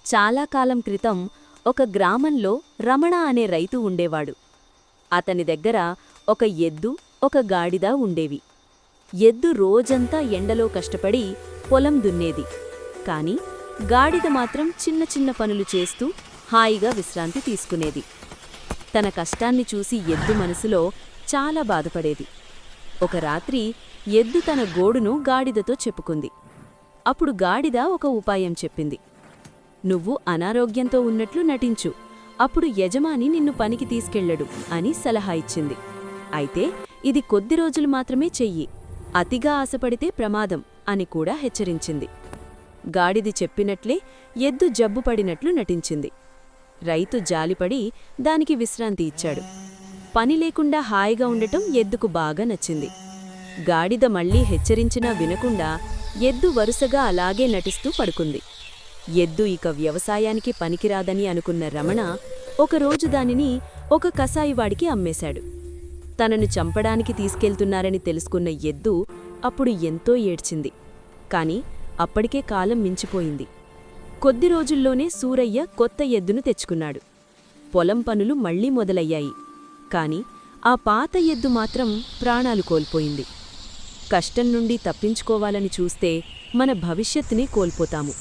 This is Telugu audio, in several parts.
చాలా కాలం క్రితం ఒక గ్రామంలో రమణ అనే రైతు ఉండేవాడు. అతని దగ్గర ఒక ఎద్దు, ఒక గాడిద ఉండేవి. ఎద్దు రోజంతా ఎండలో కష్టపడి పొలం దున్నేది. కాని గాడిద మాత్రం చిన్న చిన్న పనులు చేస్తూ హాయిగా విశ్రాంతి తీసుకునేది. తన కష్టాన్ని చూసి ఎద్దు మనసులో చాలా బాధపడేది. ఒక రాత్రి ఎద్దు తన గోడును గాడిదతో చెప్పుకుంది. అప్పుడు గాడిద ఒక ఉపాయం చెప్పింది. నువ్వు అనారోగ్యంతో ఉన్నట్లు నటించు, అప్పుడు యజమాని నిన్ను పనికి తీసుకెళ్లడు అని సలహా ఇచ్చింది. అయితే ఇది కొద్ది రోజులు మాత్రమే చెయ్యి, అతిగా ఆశపడితే ప్రమాదం అని కూడా హెచ్చరించింది. గాడిది చెప్పినట్లే ఎద్దు జబ్బుపడినట్లు నటించింది. రైతు జాలిపడి దానికి విశ్రాంతి ఇచ్చాడు. పని లేకుండా హాయిగా ఉండటం ఎద్దుకు బాగా నచ్చింది. గాడిద మళ్లీ హెచ్చరించినా వినకుండా ఎద్దు వరుసగా అలాగే నటిస్తూ పడుకుంది. ఎద్దు ఇక వ్యవసాయానికి పనికిరాదని అనుకున్న రమణ ఒకరోజు దానిని ఒక కసాయివాడికి అమ్మేశాడు. తనను చంపడానికి తీసుకెళ్తున్నారని తెలుసుకున్న ఎద్దు అప్పుడు ఎంతో ఏడ్చింది. కాని అప్పటికే కాలం మించిపోయింది. కొద్ది రోజుల్లోనే సూరయ్య కొత్త ఎద్దును తెచ్చుకున్నాడు. పొలం పనులు మళ్లీ మొదలయ్యాయి. కాని ఆ పాత ఎద్దు మాత్రం ప్రాణాలు కోల్పోయింది. కష్టం నుండి తప్పించుకోవాలని చూస్తే మన భవిష్యత్తుని కోల్పోతాము.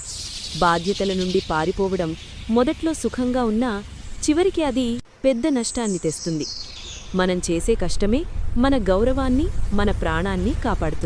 బాధ్యతల నుండి పారిపోవడం మొదట్లో సుఖంగా ఉన్నా చివరికి అది పెద్ద నష్టాన్ని తెస్తుంది. మనం చేసే కష్టమే మన గౌరవాన్ని, మన ప్రాణాన్ని కాపాడుతుంది.